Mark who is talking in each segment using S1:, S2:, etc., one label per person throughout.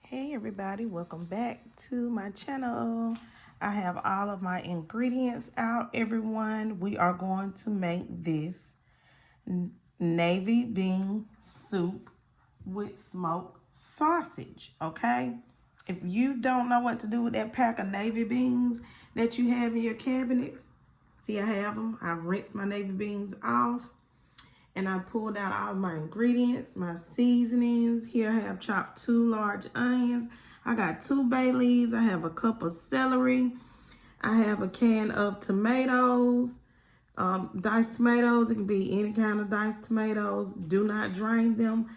S1: Hey everybody, welcome back to my channel. I have all of my ingredients out, everyone. We are going to make this navy bean soup with smoked sausage, okay? If you don't know what to do with that pack of navy beans that you have in your cabinets, see I have them. I rinsed my navy beans off. And I pulled out all my ingredients, my seasonings. Here I have chopped 2 large onions. I got 2 bay leaves. I have a cup of celery. I have a can of tomatoes, diced tomatoes. It can be any kind of diced tomatoes. Do not drain them.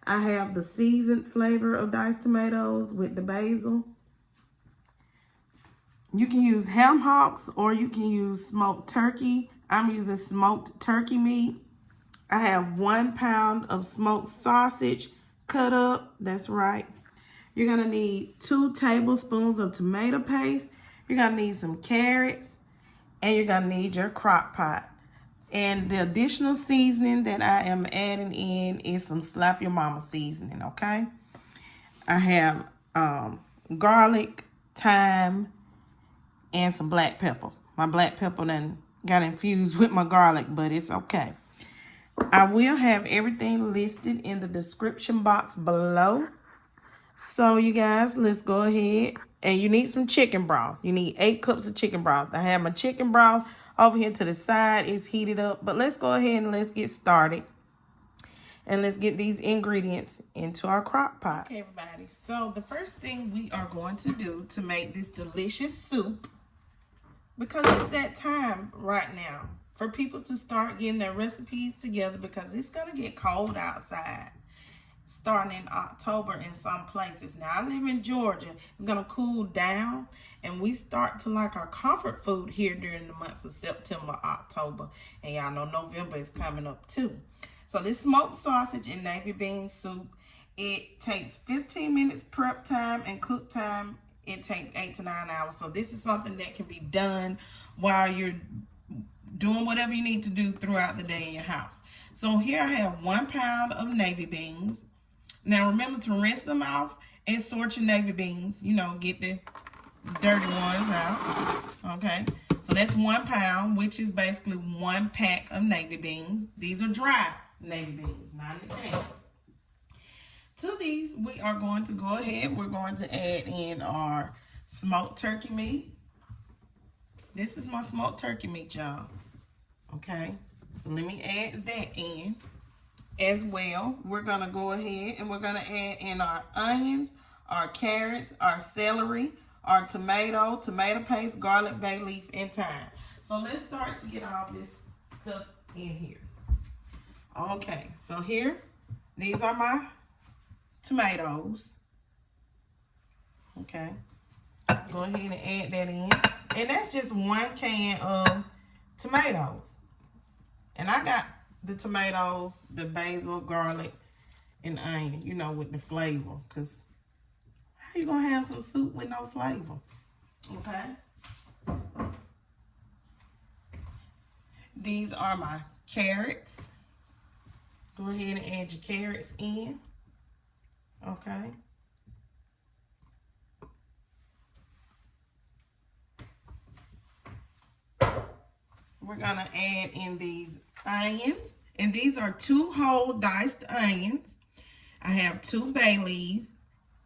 S1: I have the seasoned flavor of diced tomatoes with the basil. You can use ham hocks or you can use smoked turkey. I'm using smoked turkey meat. I have 1 pound of smoked sausage cut up. That's right. You're going to need 2 tablespoons of tomato paste. You're going to need some carrots. And you're going to need your crock pot. And the additional seasoning that I am adding in is some slap your mama seasoning, okay? I have garlic, thyme, and some black pepper. My black pepper then got infused with my garlic, but it's okay. I will have everything listed in the description box below. So you guys, let's go ahead. And you need some chicken broth. You need 8 cups of chicken broth. I have my chicken broth over here to the side. It's heated up. But let's go ahead and let's get started. And let's get these ingredients into our crock pot. Okay, everybody. So the first thing we are going to do to make this delicious soup, because it's that time right now for people to start getting their recipes together, because it's going to get cold outside starting in October in some places. Now, I live in Georgia. It's going to cool down, and we start to like our comfort food here during the months of September, October, and y'all know November is coming up too. So this smoked sausage and navy bean soup, it takes 15 minutes prep time, and cook time, it takes 8 to 9 hours. So this is something that can be done while you're doing whatever you need to do throughout the day in your house. So here I have 1 pound of navy beans. Now remember to rinse them off and sort your navy beans. You know, get the dirty ones out. Okay. So that's 1 pound, which is basically 1 pack of navy beans. These are dry navy beans, not in the can. To these, we are going to go ahead. We're going to add in our smoked turkey meat. This is my smoked turkey meat, y'all. Okay, so let me add that in as well. We're going to go ahead and we're going to add in our onions, our carrots, our celery, our tomato paste, garlic, bay leaf, and thyme. So let's start to get all this stuff in here. Okay, so here, these are my tomatoes. Okay, go ahead and add that in. And that's just 1 can of tomatoes. And I got the tomatoes, the basil, garlic, and onion, you know, with the flavor. Because how you going to have some soup with no flavor? Okay. These are my carrots. Go ahead and add your carrots in. Okay. We're going to add in these onions. And these are 2 whole diced onions. I have 2 bay leaves.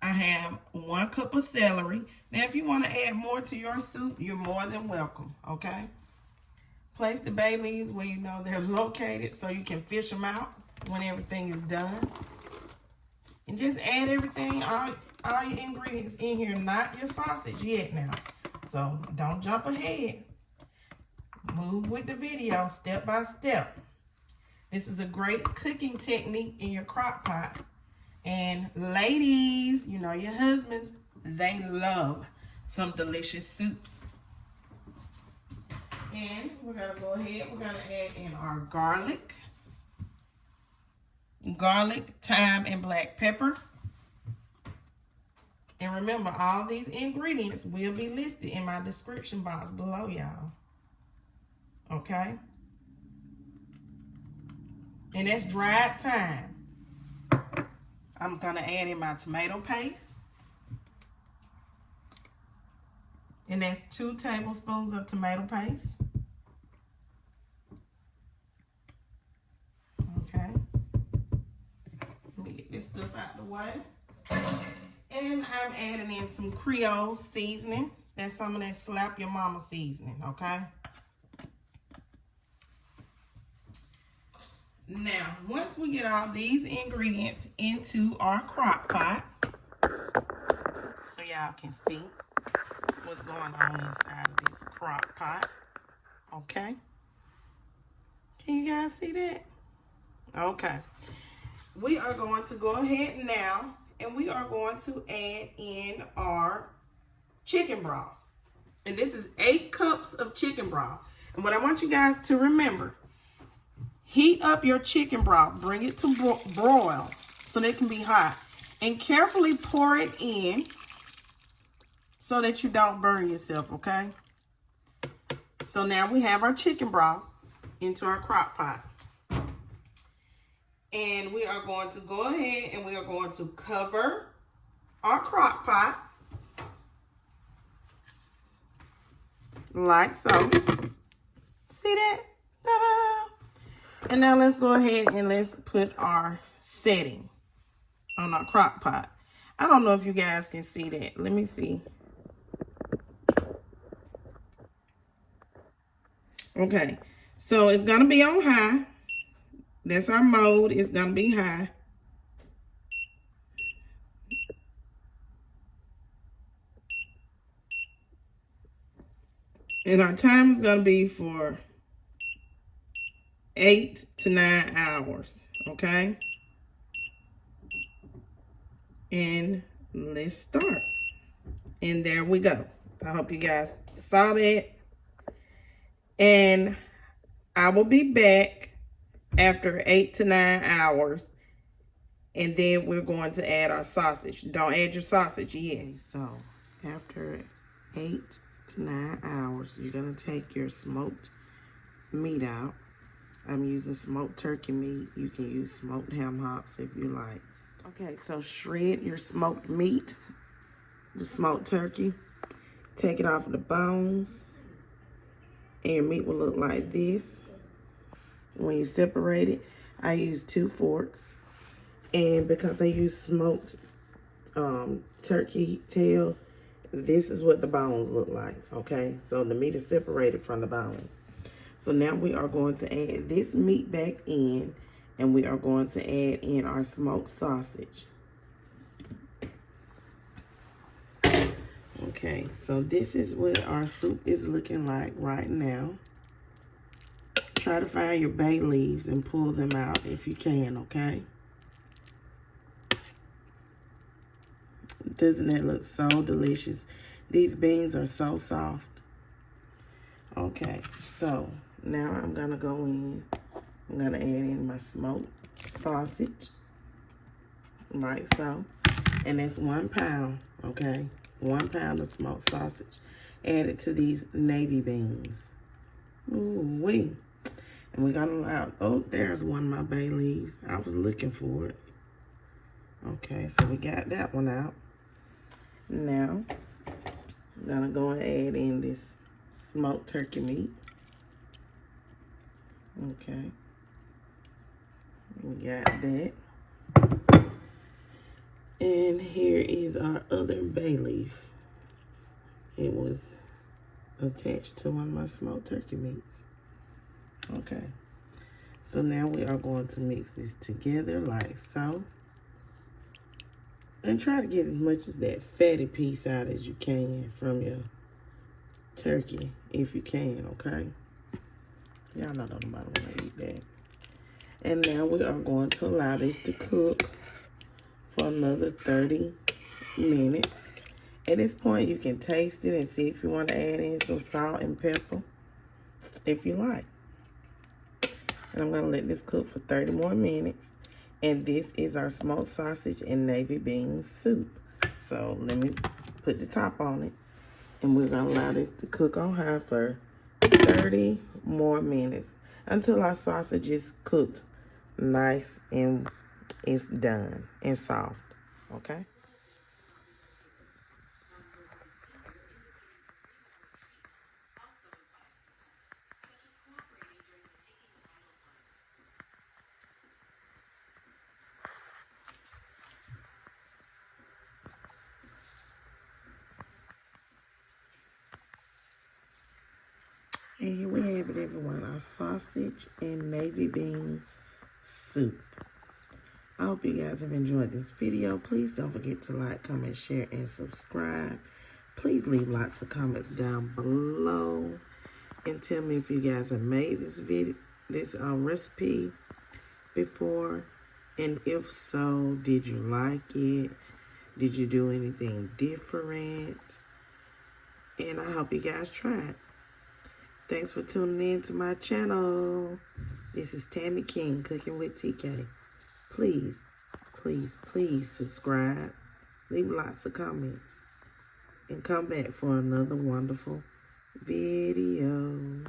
S1: I have 1 cup of celery. Now, if you want to add more to your soup, you're more than welcome, okay? Place the bay leaves where you know they're located so you can fish them out when everything is done. And just add everything, all your ingredients in here, not your sausage yet now. So don't jump ahead. Move with the video step by step. This is a great cooking technique in your crock pot. And ladies, you know your husbands, they love some delicious soups. And we're going to go ahead, we're going to add in our garlic, thyme, and black pepper. And remember, all these ingredients will be listed in my description box below, y'all. Okay? And that's dried thyme. I'm going to add in my tomato paste. And that's 2 tablespoons of tomato paste. Okay. Let me get this stuff out the way. And I'm adding in some Creole seasoning. That's some of that slap your mama seasoning, okay? Now, once we get all these ingredients into our crock pot, so y'all can see what's going on inside of this crock pot, okay? Can you guys see that? Okay. We are going to go ahead now, and we are going to add in our chicken broth. And this is 8 cups of chicken broth. And what I want you guys to remember, heat up your chicken broth. Bring it to broil so that it can be hot. And carefully pour it in so that you don't burn yourself, okay? So now we have our chicken broth into our crock pot. And we are going to go ahead and we are going to cover our crock pot like so. See that? Ta-da! And now let's go ahead and let's put our setting on our crock pot. I don't know if you guys can see that. Let me see. Okay, so it's gonna be on high. That's our mode. It's gonna be high. And our time is gonna be for 8 to 9 hours, okay? And let's start. And there we go. I hope you guys saw that. And I will be back after 8 to 9 hours. And then we're going to add our sausage. Don't add your sausage yet. So after 8 to 9 hours, you're going to take your smoked meat out. I'm using smoked turkey meat. You can use smoked ham hocks if you like. Okay, so shred your smoked meat, the smoked turkey. Take it off of the bones. And your meat will look like this. When you separate it, I use 2 forks. And because I use smoked turkey tails, this is what the bones look like, okay? So the meat is separated from the bones. So now we are going to add this meat back in, and we are going to add in our smoked sausage. Okay, so this is what our soup is looking like right now. Try to find your bay leaves and pull them out if you can, okay? Doesn't that look so delicious? These beans are so soft. Okay, so now I'm gonna go in. I'm gonna add in my smoked sausage, like so. And it's 1 pound, okay? 1 pound of smoked sausage added to these navy beans. Ooh-wee. And we're gonna allow, oh, there's one of my bay leaves. I was looking for it. Okay, so we got that one out. Now, I'm gonna go and add in this smoked turkey meat. Okay. We got that. And here is our other bay leaf. It was attached to one of my smoked turkey meats. Okay. So now we are going to mix this together like so. And try to get as much of that fatty piece out as you can from your turkey, if you can, okay? Y'all know nobody want to eat that. And now we are going to allow this to cook for another 30 minutes. At this point, you can taste it and see if you want to add in some salt and pepper, if you like. And I'm going to let this cook for 30 more minutes. And this is our smoked sausage and navy bean soup. So let me put the top on it. And we're going to allow this to cook on high for 30 more minutes until our sausage is cooked nice and it's done and soft. Okay? And here we have it, everyone, our sausage and navy bean soup. I hope you guys have enjoyed this video. Please don't forget to like, comment, share, and subscribe. Please leave lots of comments down below and tell me if you guys have made this recipe before, and if so, did you like it? Did you do anything different? And I hope you guys try it. Thanks for tuning in to my channel. This is Tammy King, Cooking with TK. Please, please, please subscribe. Leave lots of comments. And come back for another wonderful video.